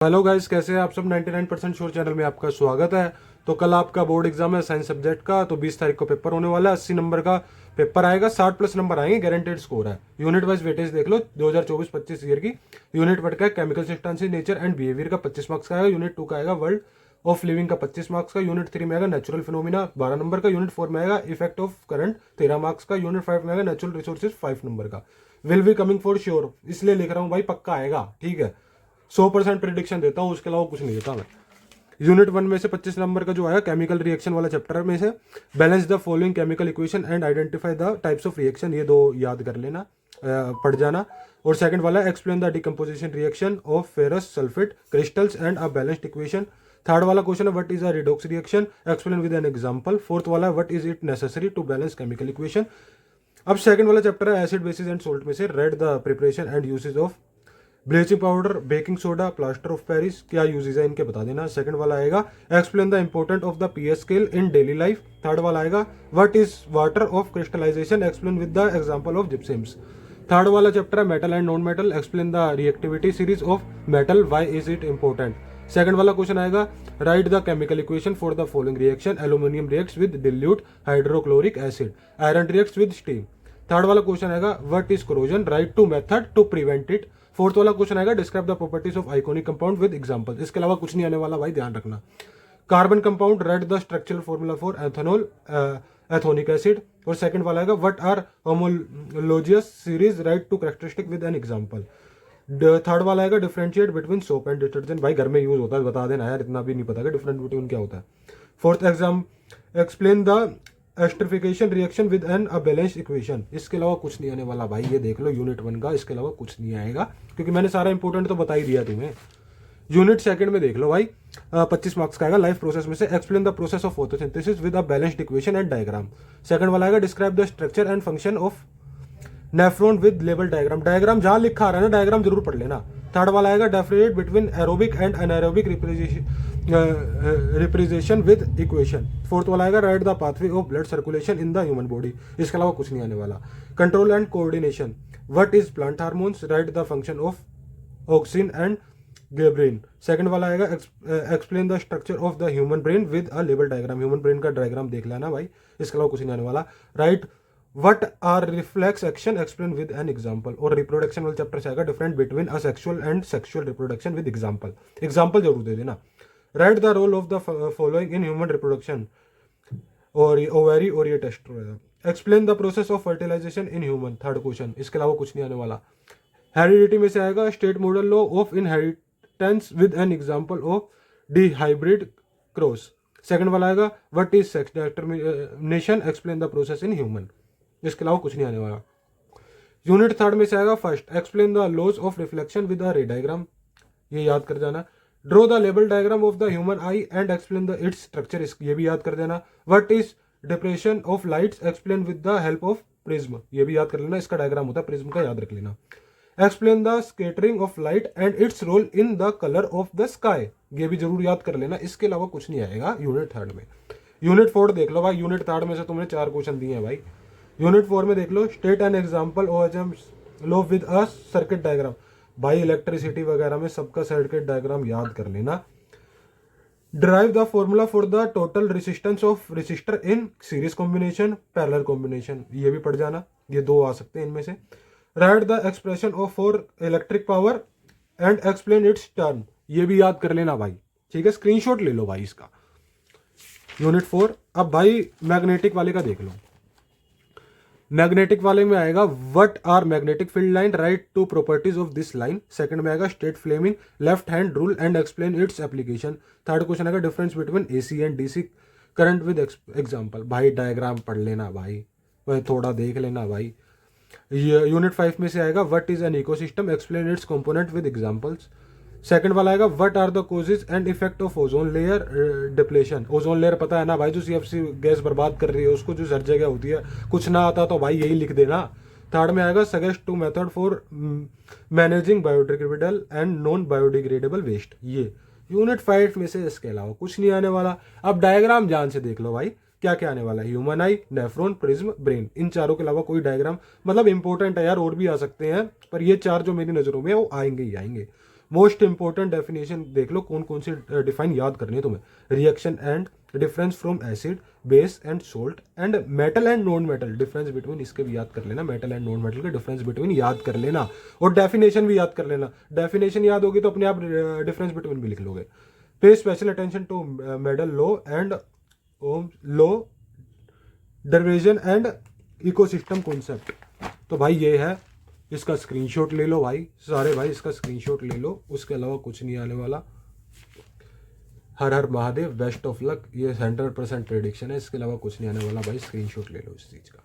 Hello guys, कैसे हैं आप सब। 99% श्योर चैनल में आपका स्वागत है। तो कल आपका बोर्ड एग्जाम है साइंस सब्जेक्ट का। तो 20 तारीख को पेपर होने वाला है। 80 नंबर का पेपर आएगा, 60 प्लस नंबर आएंगे, गारंटेड स्कोर है। यूनिट वाइज वेटेज देख लो 2024-25 ईयर की। यूनिट वन का chemical substances, nature and behaviour का 25 मार्क्स का आएगा। यूनिट 2 का आएगा वर्ल्ड ऑफ लिविंग का 25 मार्क्स का। यूनिट 3 में आएगा नेचुरल फिनोमिना 12 नंबर का। यूनिट 4 में आएगा इफेक्ट ऑफ करंट 13 मार्क्स का। यूनिट 5 में आएगा नेचुरल रिसोर्सेज 5 नंबर का। Will be coming for sure, इसलिए लिख रहा हूँ भाई, पक्का आएगा, ठीक है। 100% प्रिडिक्शन देता हूँ, उसके अलावा कुछ नहीं देता मैं। यूनिट 1 में से 25 नंबर का जो आया केमिकल रिएक्शन वाला चैप्टर में से balance the following chemical equation and identify the types of reaction, ये दो याद कर लेना, पढ़ जाना। और सेकंड वाला explain the decomposition reaction of ferrous sulphate crystals and a balanced equation. Third वाला क्वेश्चन है what is a redox reaction, explain with an example. Fourth वाला what is it necessary to balance chemical equation. अब second वाला chapter है acid bases and salt में से read the preparation and usage of bleaching powder, baking soda, plaster of Paris, क्या usage है इनके बता देना। सेकंड वाला आएगा explain the important of the pH scale in daily life. Third वाला आएगा what is water of crystallisation, explain with the example of gypsums. Third वाला चैप्टर है metal and non metal, explain the reactivity series of metal, why is it important. Second वाला question आएगा write the chemical equation for the following reaction, aluminium reacts with dilute hydrochloric acid, iron reacts with steam. Third वाला question आएगा what is corrosion, write two method to prevent it. Fourth वाला question आएगा describe the properties of ionic compound with example. इसके अलावा कुछ नहीं आने वाला भाई, ध्यान रखना। Carbon compound, read the structural formula for ethanol ethanoic acid. और सेकंड वाला आएगा what are homologous series, write two characteristic with an example. Third वाला आएगा differentiate between soap and detergent, भाई घर में यूज होता है, बता देना यार, इतना भी नहीं पता कि डिफरेंट बिटवीन क्या होता है। Fourth exam explain the esterification reaction with an a balanced equation. इसके अलावा कुछ नहीं आने वाला भाई, ये देख लो यूनिट 1 का, इसके अलावा कुछ नहीं आएगा, क्योंकि मैंने सारा इंपॉर्टेंट तो बता ही दिया तुम्हें। यूनिट सेकंड में देख लो भाई, 25 मार्क्स का आएगा लाइफ प्रोसेस में से explain the process of photosynthesis with a balanced equation and diagram. Second वाला आएगा describe the structure and function of nephron with label diagram. Diagram जहां लिखा आ रहा है ना, डायग्राम जरूर पढ़ लेना। थर्ड वाला आएगा differentiate between aerobic and anaerobic representation with equation. Fourth वाला आएगा write the pathway of blood circulation in the human body. इसके अलावा कुछ नहीं आने वाला। Control and coordination, what is plant hormones, right the function of auxin and gibberellin. Second वाला आएगा explain the structure of the human brain with a level diagram. Human brain का diagram देख लेना भाई, इसके अलावा कुछ नहीं आने वाला। Write what are reflex action, explain with an example. और रिप्रोडक्शन वाले चैप्टर से आएगा different between asexual and sexual reproduction with example. Example जरूर दे देना। Write the role of the following in human reproduction, और ओवेरी और ये टेस्ट रहेगा। Explain the process of fertilisation in human, third question. इसके अलावा कुछ नहीं आने वाला। हेरिडिटी में से आएगा state model law of inheritance with an example of D hybrid cross. Second वाला आएगा what is sex determination, explain the process in human. इसके अलावा कुछ नहीं आने वाला। यूनिट थर्ड में से आएगा first explain the laws of reflection with a ray diagram, ये याद कर जाना। Draw the label diagram of the human eye and explain the its structure, ये भी याद कर देना। What is depression of lights, explain with the help of prism, ये भी याद कर लेना, इसका डायग्राम होता है प्रिज्म का, याद रख लेना। Explain the scattering of light and its role in the colour of the sky, ये भी जरूर याद कर लेना। इसके अलावा कुछ नहीं आएगा यूनिट थर्ड में। यूनिट फोर्थ देख लो भाई, यूनिट थर्ड में से तुमने 4 क्वेश्चन दिए हैं भाई। यूनिट 4 में देख लो state an example Ohm law with a circuit diagram, भाई इलेक्ट्रिसिटी वगैरह में सबका सर्किट डायग्राम याद कर लेना। Derive the formula for the total resistance of resistor in series combination parallel combination, ये भी पढ़ जाना, ये 2 आ सकते हैं इनमें से। Right the expression of for electric power and explain it's term, ये भी याद कर लेना भाई, ठीक है, स्क्रीनशॉट ले लो भाई इसका। यूनिट 4। अब भाई मैग्नेटिक वाले का देख लो। मैग्नेटिक वाले में आएगा what are magnetic field line, write two properties of this line. Second में आएगा state Fleming left hand rule and explain its application. Third question आएगा difference between AC and DC current with example, भाई diagram पढ़ लेना भाई, वह थोड़ा देख लेना भाई। यूनिट 5 में से आएगा what is an ecosystem, explain its component with examples. Second वाला आएगा what are the causes and effect of ozone layer depletion. Ozone layer पता है ना भाई, जो सीएफसी गैस बर्बाद कर रही है उसको, जो हर जगह होती है। कुछ ना आता तो भाई यही लिख देना। थर्ड में आएगा suggest 2 method for managing biodegradable and non biodegradable waste, ये यूनिट 5 में से। इसके अलावा कुछ नहीं आने वाला। अब डायग्राम ध्यान से देख लो भाई, क्या क्या आने वाला है। Human eye, nephron, prism, brain, इन चारों के अलावा कोई डायग्राम मतलब इंपॉर्टेंट है यार, और भी आ सकते हैं, पर ये 4 जो मेरी नजरों में वो आएंगे ही आएंगे। मोस्ट इंपॉर्टेंट डेफिनेशन देख लो कौन कौन सी डिफाइन याद करनी है तुम्हें। Reaction and difference from acid base and salt and metal and non metal, difference between, इसके भी याद कर लेना, मेटल एंड नॉन मेटल के डिफरेंस बिटवीन याद कर लेना, और डेफिनेशन भी याद कर लेना। डेफिनेशन याद होगी तो अपने आप डिफरेंस बिटवीन भी लिख लोगे। Pay special attention to Mendel law and Ohm law, derivation and ecosystem concept. तो भाई ये है, इसका स्क्रीनशॉट ले लो भाई सारे, भाई इसका स्क्रीनशॉट ले लो, उसके अलावा कुछ नहीं आने वाला। हर हर महादेव, बेस्ट ऑफ लक। ये 100% प्रेडिक्शन है, इसके अलावा कुछ नहीं आने वाला भाई, स्क्रीनशॉट ले लो इस चीज़ का।